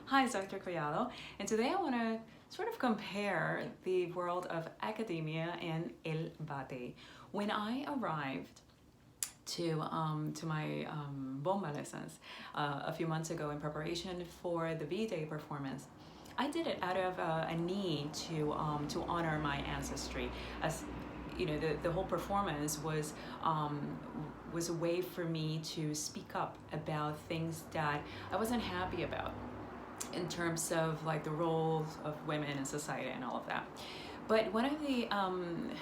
Hi, it's Dr. Collado, and today I want to sort of compare the world of academia and el Batey. When I arrived to my bomba lessons a few months ago in preparation for the B-Day performance, I did it out of a need to honor my ancestry. As you know, the whole performance was a way for me to speak up about things that I wasn't happy about in terms of like the roles of women in society and all of that. But one of the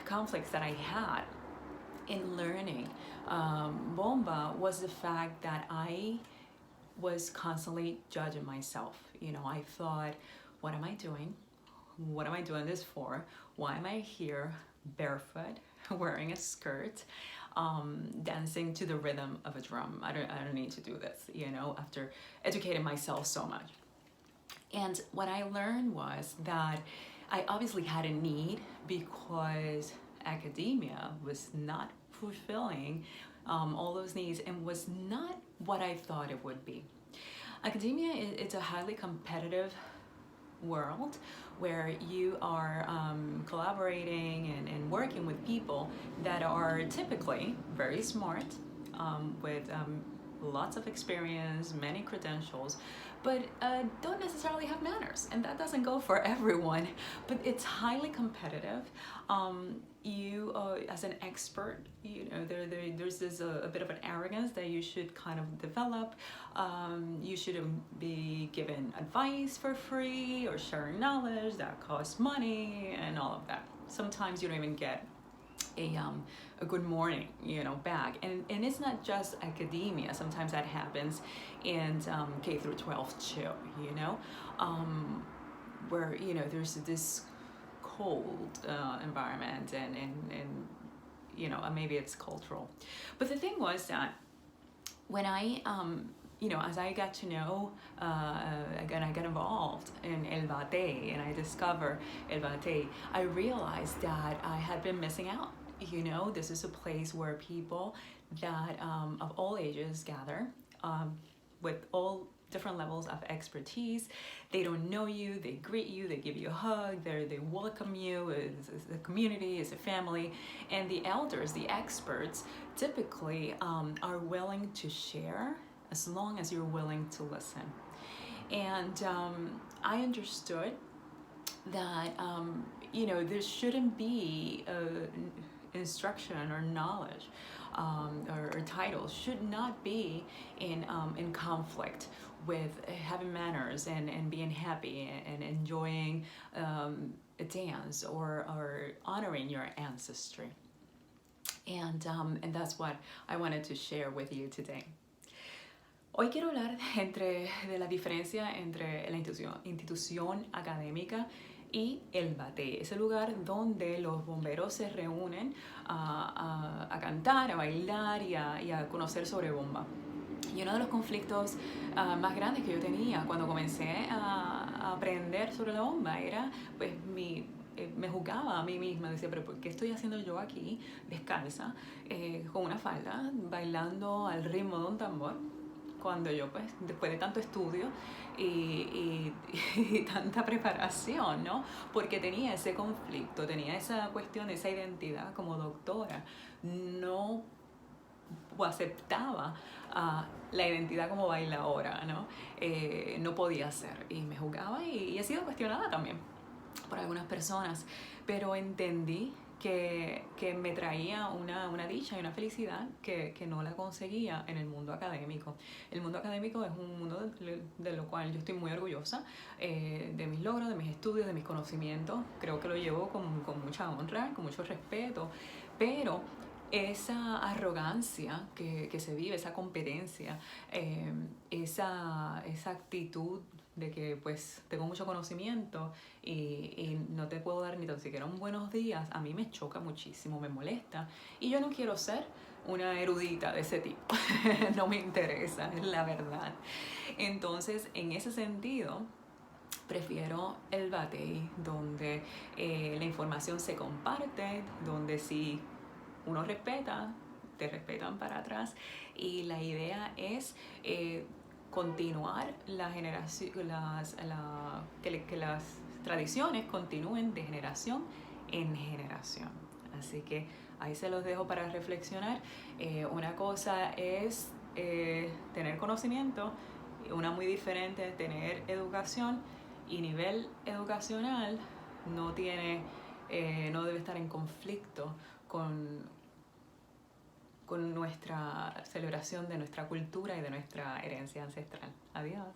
conflicts that I had in learning bomba was the fact that I was constantly judging myself. You know, I thought, what am I doing? What am I doing this for? Why am I here barefoot, wearing a skirt, dancing to the rhythm of a drum? I don't need to do this, you know, after educating myself so much. And what I learned was that I obviously had a need because academia was not fulfilling all those needs and was not what I thought it would be. Academia it's a highly competitive world where you are collaborating and working with people that are typically very smart, with lots of experience, many credentials, but don't necessarily have manners, and that doesn't go for everyone. But it's highly competitive. You as an expert, you know, there's this a bit of an arrogance that you should kind of develop. You shouldn't be given advice for free or sharing knowledge that costs money and all of that. Sometimes you don't even get a good morning, you know, back. And it's not just academia. Sometimes that happens in K through 12 too, you know, where, you know, there's this cold environment and you know, maybe it's cultural. But the thing was that when I you know, as I got to know, again, I got involved in El Batey and I discovered El Batey, I realized that I had been missing out. You know, this is a place where people that of all ages gather with all different levels of expertise. They don't know you, they greet you, they give you a hug, they welcome you. It's a community, it's a family. And the elders, the experts, typically are willing to share as long as you're willing to listen. And I understood that, you know, there shouldn't be instruction or knowledge or titles should not be in conflict with having manners and being happy and enjoying a dance or honoring your ancestry. And that's what I wanted to share with you today. Hoy quiero hablar de la diferencia entre la institución académica y el Batey, ese lugar donde los bomberos se reúnen a cantar, a bailar y a conocer sobre bomba. Y uno de los conflictos más grandes que yo tenía cuando comencé a aprender sobre la bomba era, pues, me juzgaba a mí misma, decía, pero ¿por qué estoy haciendo yo aquí descalza, con una falda, bailando al ritmo de un tambor? Cuando yo, pues, después de tanto estudio y tanta preparación, ¿no? Porque tenía ese conflicto, tenía esa cuestión, esa identidad como doctora, no aceptaba la identidad como bailadora, ¿no? No podía hacer y me juzgaba y he sido cuestionada también por algunas personas, pero entendí que me traía una dicha y una felicidad que no la conseguía en el mundo académico. El mundo académico es un mundo de lo cual yo estoy muy orgullosa, de mis logros, de mis estudios, de mis conocimientos. Creo que lo llevo con mucha honra, con mucho respeto, pero esa arrogancia que se vive, esa competencia, esa actitud de que pues tengo mucho conocimiento y no te puedo dar ni tan siquiera un buenos días, a mí me choca muchísimo, me molesta y yo no quiero ser una erudita de ese tipo. No me interesa, es la verdad. Entonces, en ese sentido, prefiero el Batey, donde la información se comparte, donde si uno respeta, te respetan para atrás, y la idea es continuar que las tradiciones continúen de generación en generación. Así que ahí se los dejo para reflexionar. Una cosa es tener conocimiento, una muy diferente es tener educación, y nivel educacional no debe estar en conflicto con nuestra celebración de nuestra cultura y de nuestra herencia ancestral. Adiós.